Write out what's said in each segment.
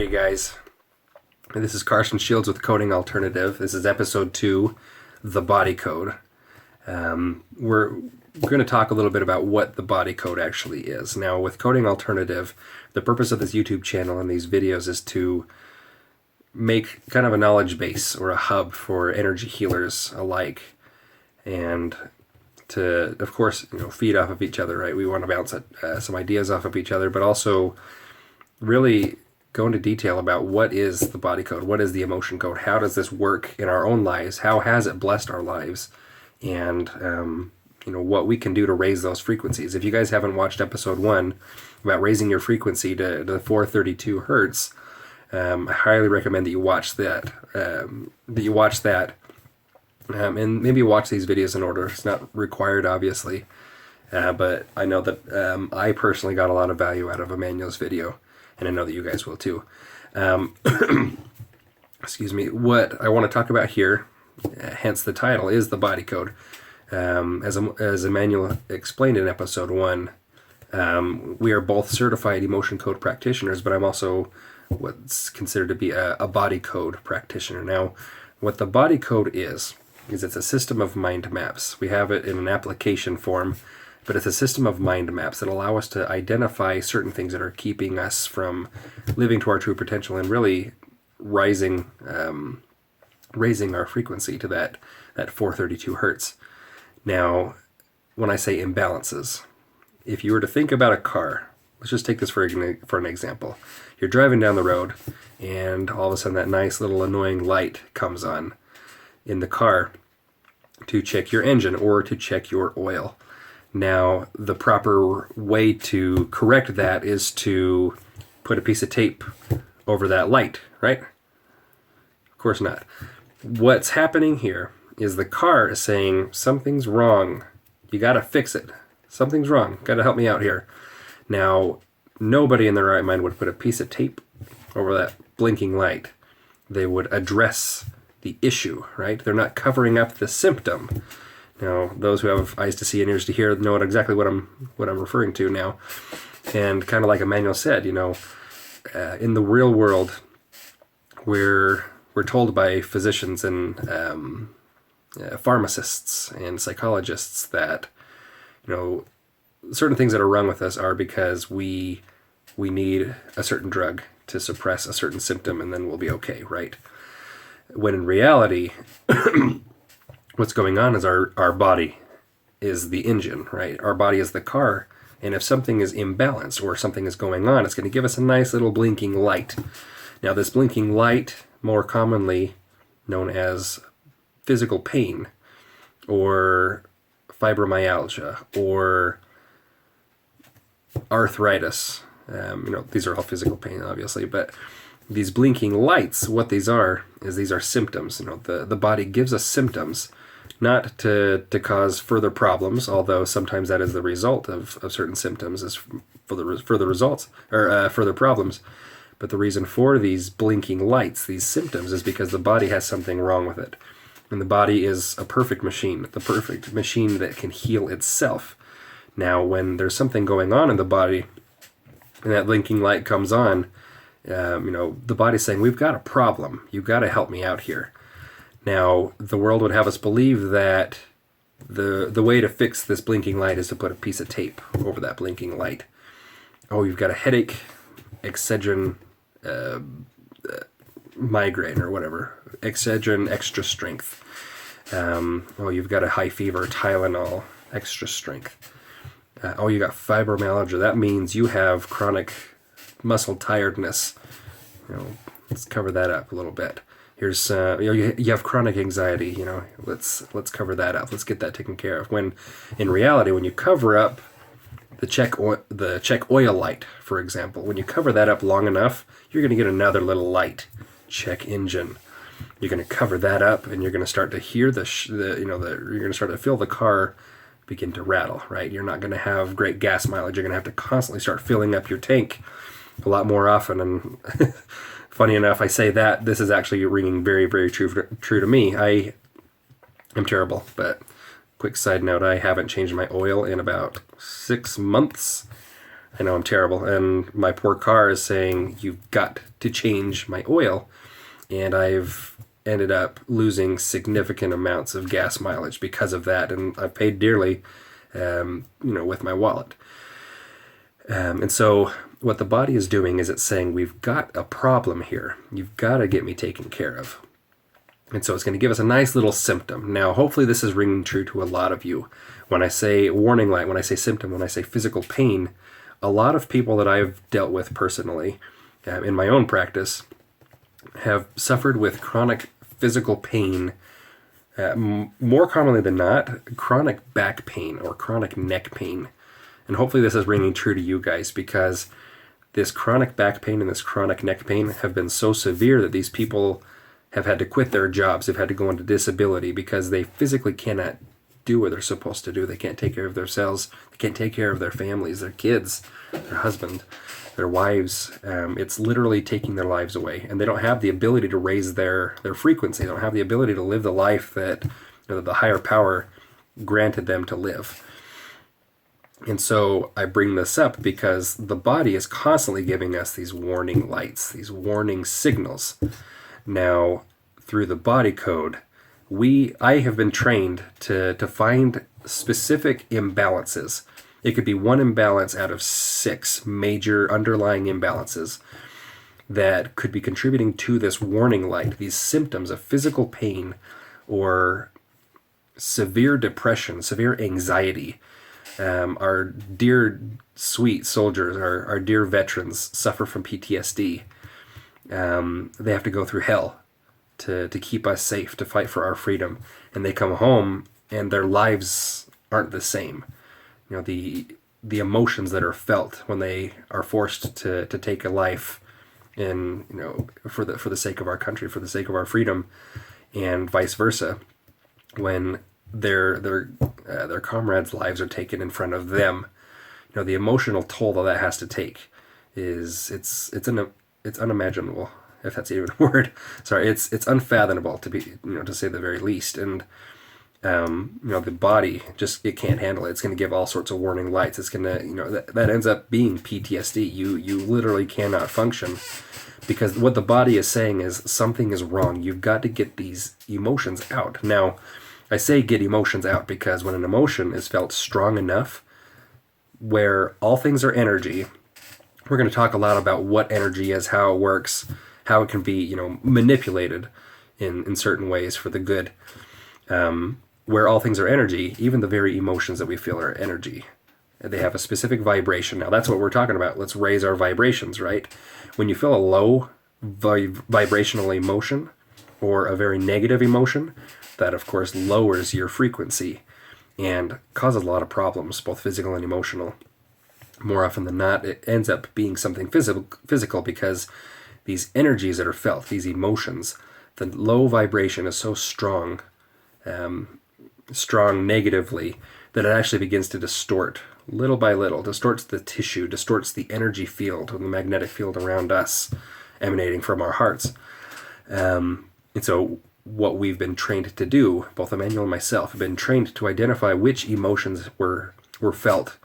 are you guys? This is Carston Shields with Coding Alternative. This is episode 2, the body code. We're going to talk a little bit about what the body code actually is. Now, with Coding Alternative, the purpose of this YouTube channel and these videos is to make kind of a knowledge base or a hub for energy healers alike, and to, of course, feed off of each other, right? We want to bounce some ideas off of each other, but also really go into detail about what is the body code, what is the emotion code, how does this work in our own lives, how has it blessed our lives, and what we can do to raise those frequencies. If you guys haven't watched episode 1 about raising your frequency to 432 hertz, I highly recommend that you watch that. And maybe watch these videos in order. It's not required, obviously, but I know that I personally got a lot of value out of Emmanuel's video, and I know that you guys will too. Excuse me. What I want to talk about here, hence the title, is the body code. As Emmanuel explained in episode 1, we are both certified emotion code practitioners, but I'm also what's considered to be a body code practitioner. Now, what the body code is it's a system of mind maps. We have it in an application form, but it's a system of mind maps that allow us to identify certain things that are keeping us from living to our true potential and really raising our frequency to that 432 hertz. Now, when I say imbalances, if you were to think about a car, let's just take this for an example. You're driving down the road, and all of a sudden that nice little annoying light comes on in the car to check your engine or to check your oil. Now, the proper way to correct that is to put a piece of tape over that light, right? Of course not. What's happening here is the car is saying, something's wrong. You got to fix it. Something's wrong. Got to help me out here. Now, nobody in their right mind would put a piece of tape over that blinking light. They would address the issue, right? They're not covering up the symptom. Now, those who have eyes to see and ears to hear know exactly what I'm referring to now. And kind of like Emmanuel said, in the real world, we're told by physicians and pharmacists and psychologists that certain things that are wrong with us are because we need a certain drug to suppress a certain symptom, and then we'll be okay, right? When in reality, what's going on is our body is the engine, right? Our body is the car, and if something is imbalanced or something is going on, it's going to give us a nice little blinking light. Now, this blinking light, more commonly known as physical pain or fibromyalgia or arthritis, these are all physical pain, obviously, but these blinking lights, what these are symptoms. The body gives us symptoms, not to cause further problems, although sometimes that is the result of certain symptoms, is for the further results or further problems. But the reason for these blinking lights, these symptoms, is because the body has something wrong with it. And the body is a perfect machine, the perfect machine that can heal itself. Now, when there's something going on in the body and that blinking light comes on, the body's saying, we've got a problem. You've got to help me out here. Now, the world would have us believe that the way to fix this blinking light is to put a piece of tape over that blinking light. Oh, you've got a headache, Excedrin migraine or whatever, Excedrin extra strength. You've got a high fever, Tylenol extra strength. You got fibromyalgia. That means you have chronic muscle tiredness. Let's cover that up a little bit. Here's you have chronic anxiety. Let's cover that up. Let's get that taken care of. When in reality, when you cover up the check oil light, for example, when you cover that up long enough, you're going to get another little light, check engine. You're going to cover that up, and you're going to start to hear you're going to start to feel the car begin to rattle, right? You're not going to have great gas mileage. You're going to have to constantly start filling up your tank a lot more often. And funny enough, I say that this is actually ringing very, very true to me. I am terrible, but quick side note, I haven't changed my oil in about 6 months. I know I'm terrible. And my poor car is saying, you've got to change my oil. And I've ended up losing significant amounts of gas mileage because of that. And I've paid dearly, with my wallet. And so what the body is doing is it's saying, we've got a problem here. You've got to get me taken care of. And so it's going to give us a nice little symptom. Now, hopefully this is ringing true to a lot of you. When I say warning light, when I say symptom, when I say physical pain, a lot of people that I've dealt with personally in my own practice have suffered with chronic physical pain, more commonly than not, chronic back pain or chronic neck pain. And hopefully this is ringing true to you guys, because this chronic back pain and this chronic neck pain have been so severe that these people have had to quit their jobs. They've had to go into disability because they physically cannot do what they're supposed to do. They can't take care of themselves. They can't take care of their families, their kids, their husband, their wives. It's literally taking their lives away. And they don't have the ability to raise their frequency. They don't have the ability to live the life that the higher power granted them to live. And so I bring this up because the body is constantly giving us these warning lights, these warning signals. Now, through the body code, I have been trained to find specific imbalances. It could be one imbalance out of 6 major underlying imbalances that could be contributing to this warning light, these symptoms of physical pain or severe depression, severe anxiety. Our dear sweet soldiers, our dear veterans suffer from PTSD. They have to go through hell to keep us safe, to fight for our freedom. And they come home and their lives aren't the same. The emotions that are felt when they are forced to take a life in, for the sake of our country, for the sake of our freedom, and vice versa, when their comrades' lives are taken in front of them. The emotional toll that has to take it's unimaginable, if that's even a word. Sorry, it's unfathomable to say the very least. And the body it can't handle it. It's going to give all sorts of warning lights. It's going to that ends up being PTSD. You literally cannot function, because what the body is saying is something is wrong. You've got to get these emotions out. Now, I say get emotions out because when an emotion is felt strong enough, where all things are energy, we're going to talk a lot about what energy is, how it works, how it can be, manipulated in certain ways for the good. Where all things are energy, even the very emotions that we feel are energy. They have a specific vibration. Now, that's what we're talking about. Let's raise our vibrations, right? When you feel a low vibrational emotion or a very negative emotion, that, of course, lowers your frequency and causes a lot of problems, both physical and emotional. More often than not, it ends up being something physical because these energies that are felt, these emotions, the low vibration is so strong, strong negatively, that it actually begins to distort, little by little, distorts the tissue, distorts the energy field, and the magnetic field around us, emanating from our hearts. And so what we've been trained to do, both Emmanuel and myself, have been trained to identify which emotions were felt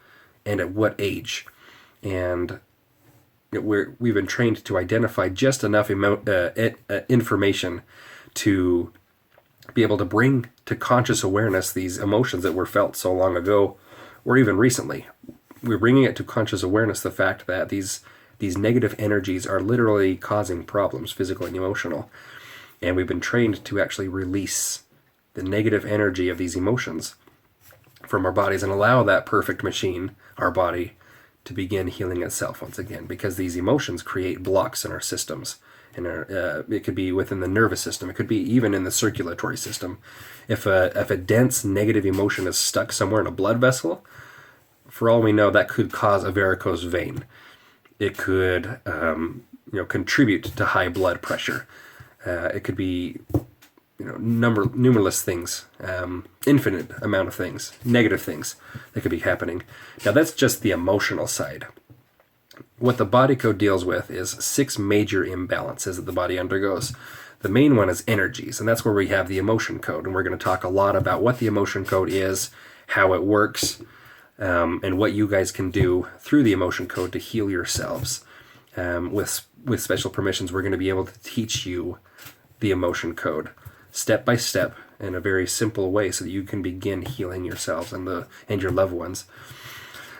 and at what age. And we've been trained to identify just enough information to be able to bring to conscious awareness these emotions that were felt so long ago or even recently. We're bringing it to conscious awareness the fact that these negative energies are literally causing problems, physical and emotional. And we've been trained to actually release the negative energy of these emotions from our bodies and allow that perfect machine, our body, to begin healing itself once again, because these emotions create blocks in our systems. It could be within the nervous system. It could be even in the circulatory system. If a dense negative emotion is stuck somewhere in a blood vessel, for all we know, that could cause a varicose vein. It could contribute to high blood pressure. It could be numberless things, infinite amount of things, negative things that could be happening. Now that's just the emotional side. What the body code deals with is 6 major imbalances that the body undergoes. The main one is energies, and that's where we have the emotion code. And we're going to talk a lot about what the emotion code is, how it works, and what you guys can do through the emotion code to heal yourselves. With special permissions, we're going to be able to teach you the emotion code step by step in a very simple way so that you can begin healing yourselves and your loved ones.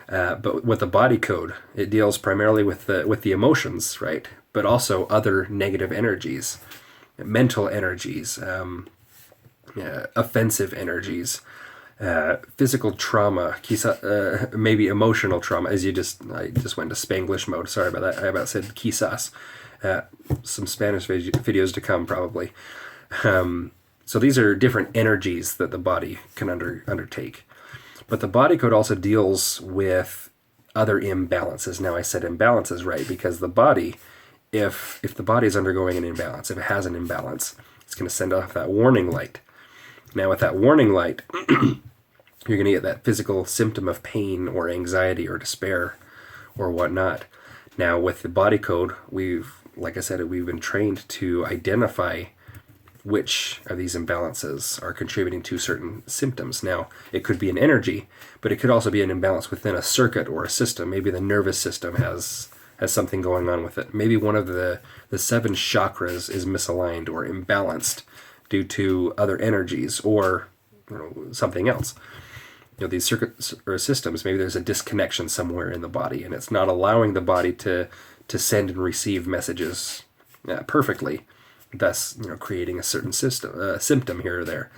But with the body code, it deals primarily with the emotions, right? But also other negative energies, mental energies, offensive energies, physical trauma, maybe emotional trauma. I just went to Spanglish mode. Sorry about that. I about said quizás. Some Spanish videos to come probably. So these are different energies that the body can undertake. But the body code also deals with other imbalances. Now I said imbalances, right? Because the body, if the body is undergoing an imbalance, if it has an imbalance, it's going to send off that warning light. Now with that warning light, you're going to get that physical symptom of pain or anxiety or despair or whatnot. Now with the body code, like I said, we've been trained to identify which of these imbalances are contributing to certain symptoms. Now, it could be an energy, but it could also be an imbalance within a circuit or a system. Maybe the nervous system has something going on with it. Maybe one of the 7 chakras is misaligned or imbalanced due to other energies or something else. These circuits or systems, maybe there's a disconnection somewhere in the body, and it's not allowing the body to send and receive messages perfectly, thus creating a certain symptom here or there.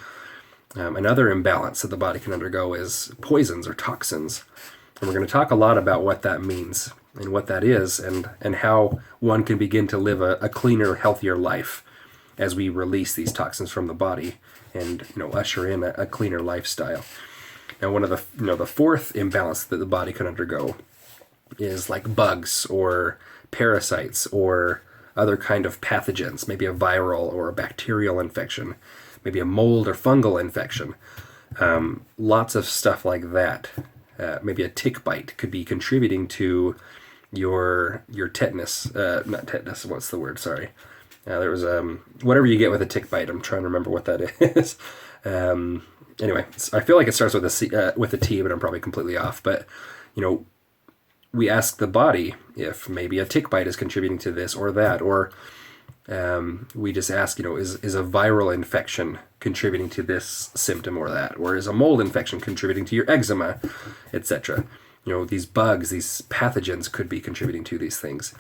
Another imbalance that the body can undergo is poisons or toxins. And we're going to talk a lot about what that means and what that is and how one can begin to live a cleaner, healthier life as we release these toxins from the body and usher in a cleaner lifestyle. Now, one of the fourth imbalance that the body can undergo is like bugs or parasites or other kind of pathogens, maybe a viral or a bacterial infection, maybe a mold or fungal infection. Lots of stuff like that. Maybe a tick bite could be contributing to your tetanus. Not tetanus, what's the word? Sorry. There was whatever you get with a tick bite. I'm trying to remember what that is. Anyway, I feel like it starts with a T, but I'm probably completely off. But, we ask the body if maybe a tick bite is contributing to this or that, or we just ask, is a viral infection contributing to this symptom or that, or is a mold infection contributing to your eczema, etc. These bugs, these pathogens could be contributing to these things.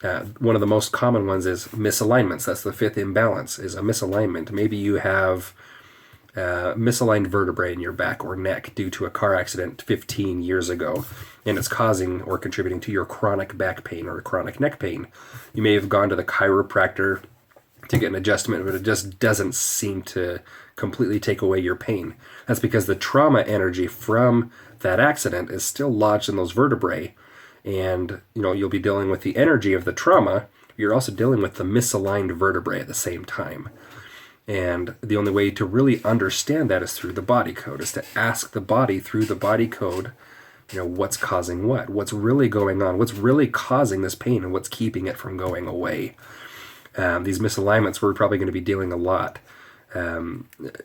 One of the most common ones is misalignments. That's the fifth imbalance, is a misalignment. Maybe you have misaligned vertebrae in your back or neck due to a car accident 15 years ago, and it's causing or contributing to your chronic back pain or chronic neck pain. You may have gone to the chiropractor to get an adjustment, but it just doesn't seem to completely take away your pain. That's because the trauma energy from that accident is still lodged in those vertebrae, and you'll be dealing with the energy of the trauma. You're also dealing with the misaligned vertebrae at the same time. And the only way to really understand that is through the body code, is to ask the body through the body code, what's causing what's really going on, what's really causing this pain, and what's keeping it from going away. These misalignments, we're probably going to be dealing a lot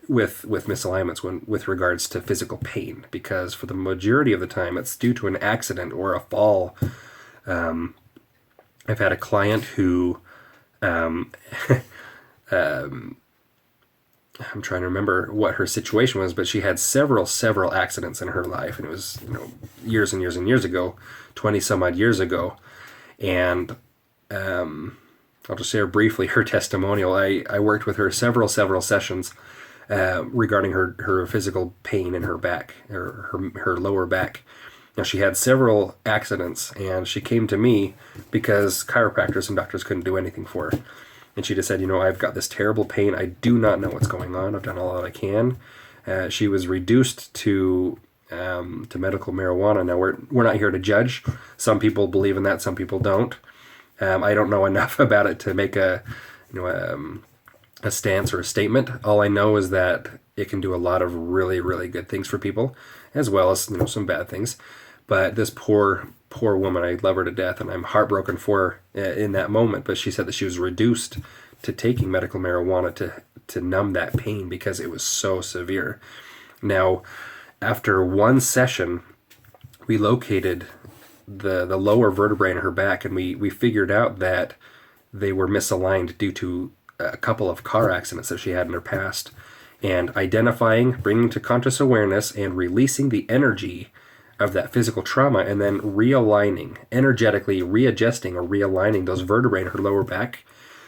with misalignments with regards to physical pain, because for the majority of the time it's due to an accident or a fall. I've had a client who I'm trying to remember what her situation was, but she had several accidents in her life, and it was years and years and years ago, 20 some odd years ago. And I'll just share briefly her testimonial. I worked with her several sessions regarding her physical pain in her back, her lower back. Now, she had several accidents, and she came to me because chiropractors and doctors couldn't do anything for her. And she just said, I've got this terrible pain. I do not know what's going on. I've done all that I can. She was reduced to medical marijuana. Now, we're not here to judge. Some people believe in that. Some people don't. I don't know enough about it to make a stance or a statement. All I know is that it can do a lot of really, really good things for people, as well as some bad things. But this poor woman, I love her to death, and I'm heartbroken for her in that moment. But she said that she was reduced to taking medical marijuana to numb that pain because it was so severe. Now, after one session, we located the lower vertebrae in her back, and we figured out that they were misaligned due to a couple of car accidents that she had in her past. And identifying, bringing to conscious awareness, and releasing the energy of that physical trauma, and then realigning, energetically readjusting or realigning those vertebrae in her lower back.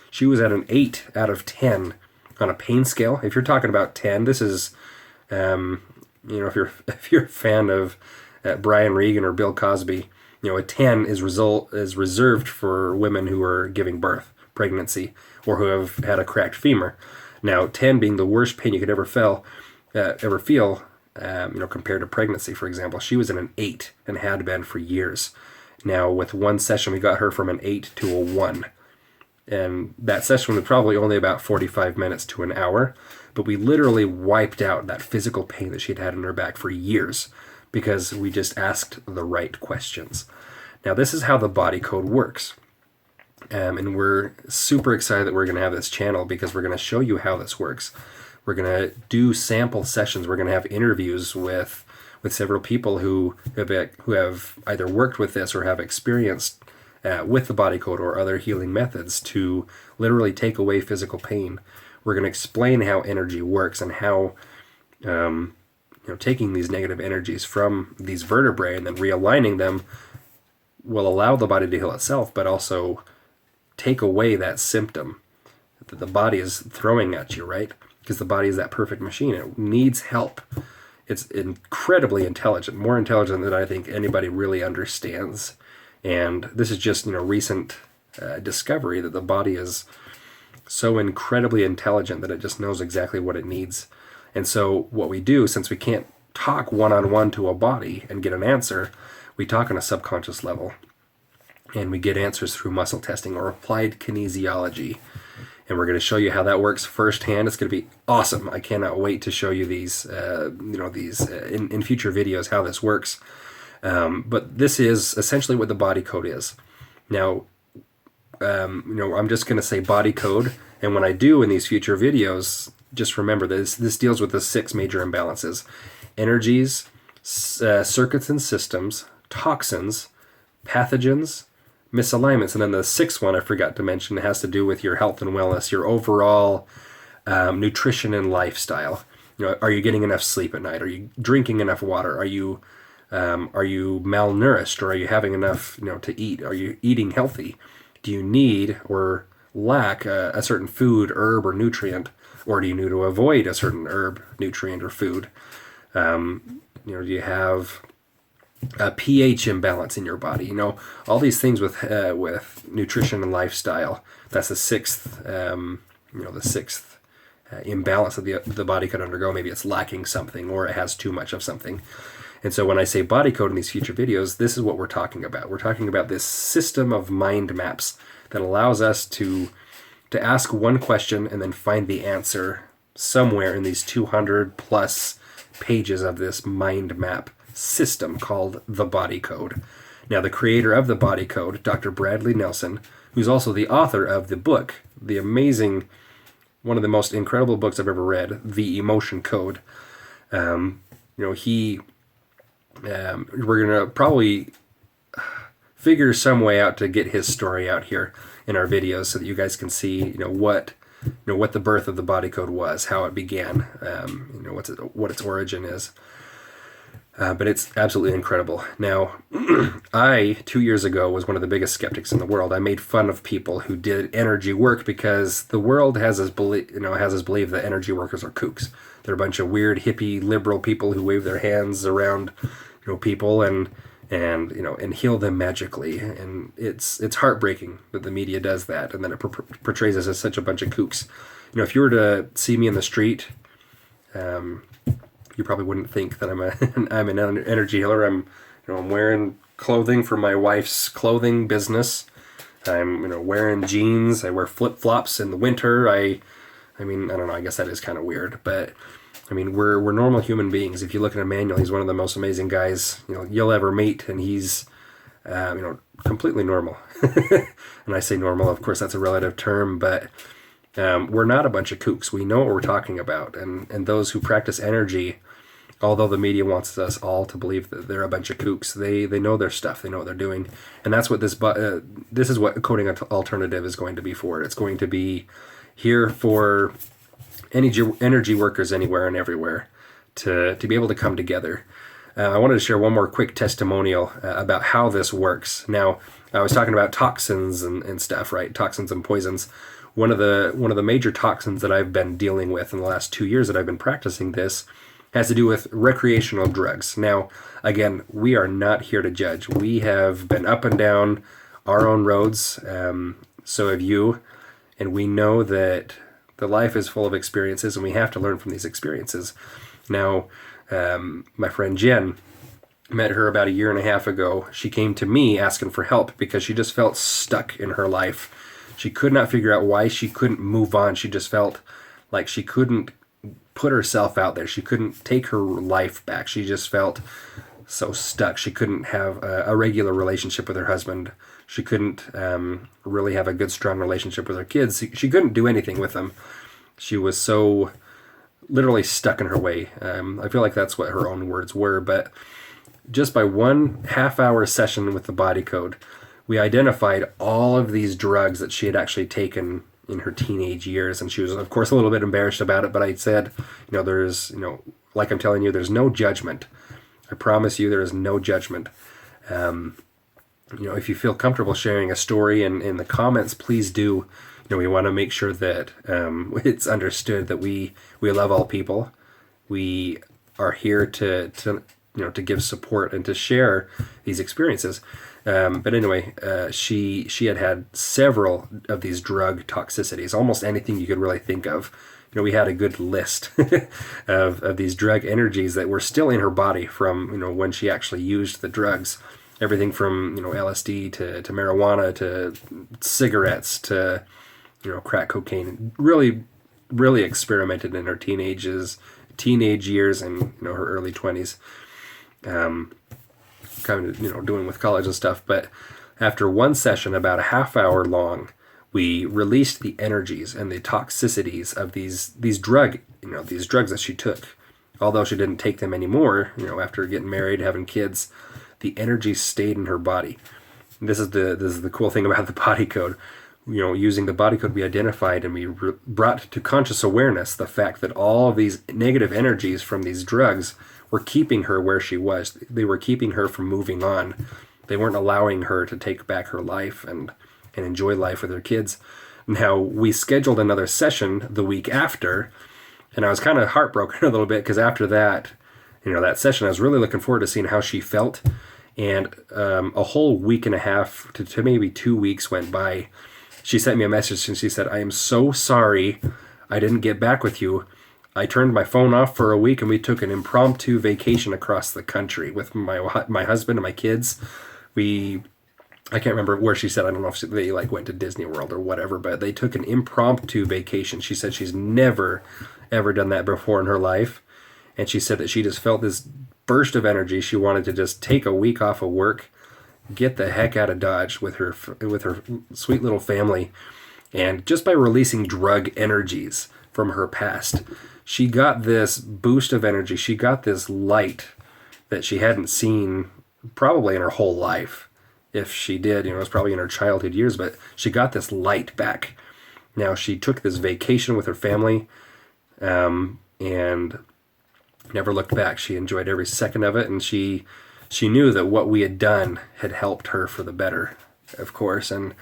She was at an 8 out of 10 on a pain scale. If you're talking about 10, this is, if you're a fan of Brian Regan or Bill Cosby, a 10 is reserved for women who are giving birth, pregnancy, or who have had a cracked femur. Now, 10 being the worst pain you could ever feel, compared to pregnancy, for example. She was in an 8 and had been for years. Now, with one session, we got her from an 8 to a 1. And that session was probably only about 45 minutes to an hour. But we literally wiped out that physical pain that she'd had in her back for years because we just asked the right questions. Now, this is how the body code works. And we're super excited that we're going to have this channel because we're going to show you how this works. We're going to do sample sessions. We're going to have interviews with several people who have either worked with this or have experienced with the body code or other healing methods to literally take away physical pain. We're going to explain how energy works and how taking these negative energies from these vertebrae and then realigning them will allow the body to heal itself, but also take away that symptom that the body is throwing at you, right? Because the body is that perfect machine. It needs help. It's incredibly intelligent, more intelligent than I think anybody really understands. And this is just, recent discovery that the body is so incredibly intelligent that it just knows exactly what it needs. And so what we do, since we can't talk one-on-one to a body and get an answer, we talk on a subconscious level. And we get answers through muscle testing or applied kinesiology. And we're going to show you how that works firsthand. It's going to be awesome. I cannot wait to show you these, in future videos, how this works. But this is essentially what the body code is. Now, I'm just going to say body code. And when I do in these future videos, just remember this deals with the 6 major imbalances: energies, circuits and systems, toxins, pathogens, misalignments, and then the 6th one I forgot to mention has to do with your health and wellness, your overall nutrition and lifestyle. Are you getting enough sleep at night? Are you drinking enough water? Are you malnourished, or are you having enough to eat? Are you eating healthy? Do you need or lack a certain food, herb, or nutrient, or do you need to avoid a certain herb, nutrient, or food? Do you have a pH imbalance in your body? All these things with nutrition and lifestyle. That's the 6th, the 6th imbalance that the body could undergo. Maybe it's lacking something, or it has too much of something. And so when I say body code in these future videos, this is what we're talking about. We're talking about this system of mind maps that allows us to ask one question and then find the answer somewhere in these 200 plus pages of this mind map system called the body code. Now, the creator of the body code, Dr. Bradley Nelson, who's also the author of the book, the amazing, one of the most incredible books I've ever read, The Emotion Code. We're going to probably figure some way out to get his story out here in our videos so that you guys can see, what the birth of the body code was, how it began, what its origin is. But it's absolutely incredible. Now, I, 2 years ago, was one of the biggest skeptics in the world. I made fun of people who did energy work because the world has us believe that energy workers are kooks. They're a bunch of weird, hippie, liberal people who wave their hands around, people and heal them magically. And it's heartbreaking that the media does that, and then it portrays us as such a bunch of kooks. If you were to see me in the street, you probably wouldn't think that I'm an energy healer. I'm wearing clothing for my wife's clothing business. I'm wearing jeans. I wear flip-flops in the winter. I don't know. I guess that is kind of weird, but we're normal human beings. If you look at Emmanuel, he's one of the most amazing guys you'll ever meet, and he's completely normal. And I say normal, of course, that's a relative term, but we're not a bunch of kooks. We know what we're talking about, and those who practice energy Although the media wants us all to believe that they're a bunch of kooks, they know their stuff. They know what they're doing, and that's what this is what Coding Alternative is going to be for. It's going to be here for energy workers anywhere and everywhere to be able to come together. I wanted to share one more quick testimonial about how this works. Now, I was talking about toxins and stuff, right? Toxins and poisons. One of the major toxins that I've been dealing with in the last 2 years that I've been practicing this has to do with recreational drugs. Now, again, we are not here to judge. We have been up and down our own roads. So have you, and we know that the life is full of experiences, and we have to learn from these experiences. Now, my friend Jen, met her about 1.5 years ago. She came to me asking for help because she just felt stuck in her life. She could not figure out why she couldn't move on. She just felt like she couldn't put herself out there. She couldn't take her life back. She just felt so stuck. She couldn't have a regular relationship with her husband. She couldn't really have a good, strong relationship with her kids. She couldn't do anything with them. She was so literally stuck in her way. I feel like that's what her own words were, but just by 1.5 hour session with the body code, we identified all of these drugs that she had actually taken in her teenage years. And she was, of course, a little bit embarrassed about it, but I said, there's, like I'm telling you, there's no judgment. I promise you there is no judgment. If you feel comfortable sharing a story in the comments, please do. We want to make sure that it's understood that we love all people. We are here to give support and to share these experiences. But anyway, she had several of these drug toxicities, almost anything you could really think of. We had a good list of these drug energies that were still in her body from when she actually used the drugs. Everything from LSD to marijuana to cigarettes to crack cocaine. Really, really experimented in her teenage years and her early 20s. Kind of doing with college and stuff. But after one session, about 1/2 hour long, we released the energies and the toxicities of these drugs that she took. Although she didn't take them anymore, after getting married, having kids, the energies stayed in her body. And this is the cool thing about the body code. Using the body code, we identified and we brought to conscious awareness the fact that all of these negative energies from these drugs were keeping her where she was. They were keeping her from moving on. They weren't allowing her to take back her life and enjoy life with her kids. Now, we scheduled another session the week after, and I was kind of heartbroken a little bit because after that, that session, I was really looking forward to seeing how she felt. And a whole 1.5 weeks to maybe 2 weeks went by. She sent me a message and she said, "I am so sorry I didn't get back with you. I turned my phone off for a week and we took an impromptu vacation across the country with my husband and my kids. I can't remember where she said. I don't know if they went to Disney World or whatever, but they took an impromptu vacation." She said she's never, ever done that before in her life. And she said that she just felt this burst of energy. She wanted to just take a week off of work, get the heck out of Dodge with her sweet little family. And just by releasing drug energies from her past, she got this boost of energy. She got this light that she hadn't seen probably in her whole life. If she did, it was probably in her childhood years, but she got this light back. Now, she took this vacation with her family and never looked back. She enjoyed every second of it, and she knew that what we had done had helped her for the better, of course. And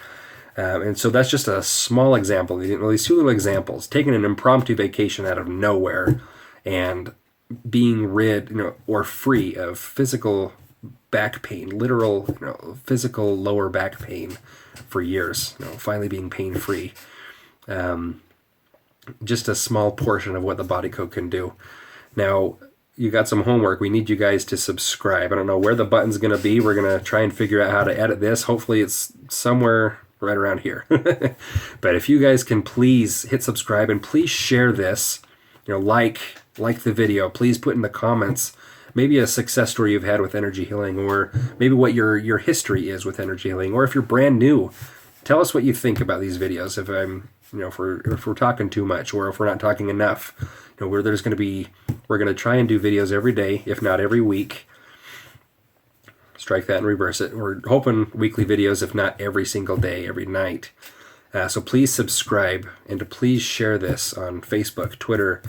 so that's just a small example. These two little examples: taking an impromptu vacation out of nowhere and being rid, or free of physical back pain, literal, physical lower back pain for years. Finally being pain free. Just a small portion of what the body code can do. Now, you got some homework. We need you guys to subscribe. I don't know where the button's going to be. We're going to try and figure out how to edit this. Hopefully it's somewhere right around here. But if you guys can please hit subscribe and please share this, like the video. Please put in the comments maybe a success story you've had with energy healing, or maybe what your history is with energy healing, or if you're brand new, tell us what you think about these videos. If we're talking too much, or if we're not talking enough, we're We're going to try and do videos every day, if not every week. Strike that and reverse it. We're hoping weekly videos, if not every single day, every night. So please subscribe, and to please share this on Facebook, Twitter,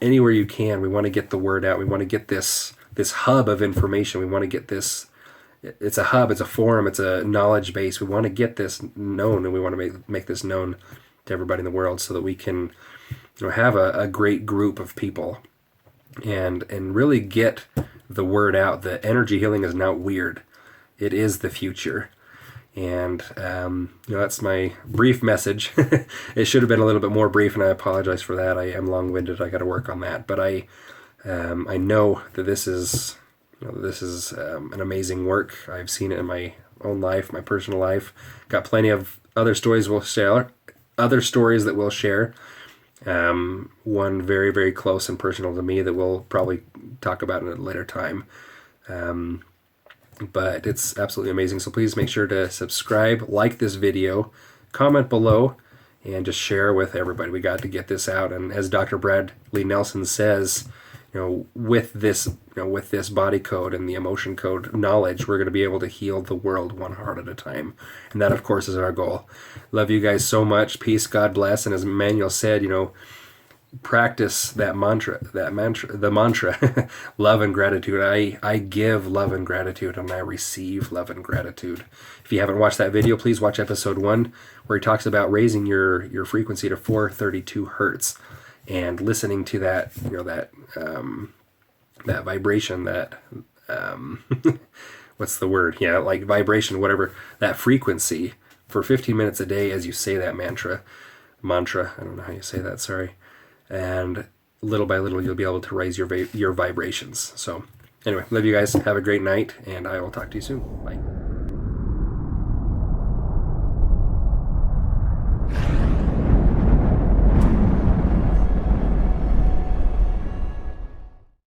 anywhere you can. We want to get the word out. We want to get this hub of information. We want to get this. It's a hub. It's a forum. It's a knowledge base. We want to get this known, and we want to make this known to everybody in the world, so that we can, have a great group of people, and really get the word out that energy healing is not weird. It is the future. And that's my brief message. It should have been a little bit more brief, and I apologize for that. I am long-winded. I got to work on that. But I know that this is an amazing work. I've seen it in my own life, my personal life. Got plenty of other stories we'll share. Other stories that we'll share. One very, very close and personal to me that we'll probably talk about in a later time. But it's absolutely amazing. So please make sure to subscribe, like this video, comment below, and just share with everybody. We got to get this out. And as Dr. Bradley Nelson says, with this body code and the emotion code knowledge, we're going to be able to heal the world one heart at a time. And that, of course, is our goal. Love you guys so much. Peace, God bless. And as Emmanuel said, practice the mantra, love and gratitude. I give love and gratitude, and I receive love and gratitude. If you haven't watched that video, please watch episode 1, where he talks about raising your frequency to 432 hertz and listening to that, that vibration, that, what's the word? Yeah, like vibration, whatever, that frequency for 15 minutes a day as you say that mantra, I don't know how you say that, sorry. And little by little, you'll be able to raise your vibrations. So anyway, love you guys. Have a great night, and I will talk to you soon. Bye.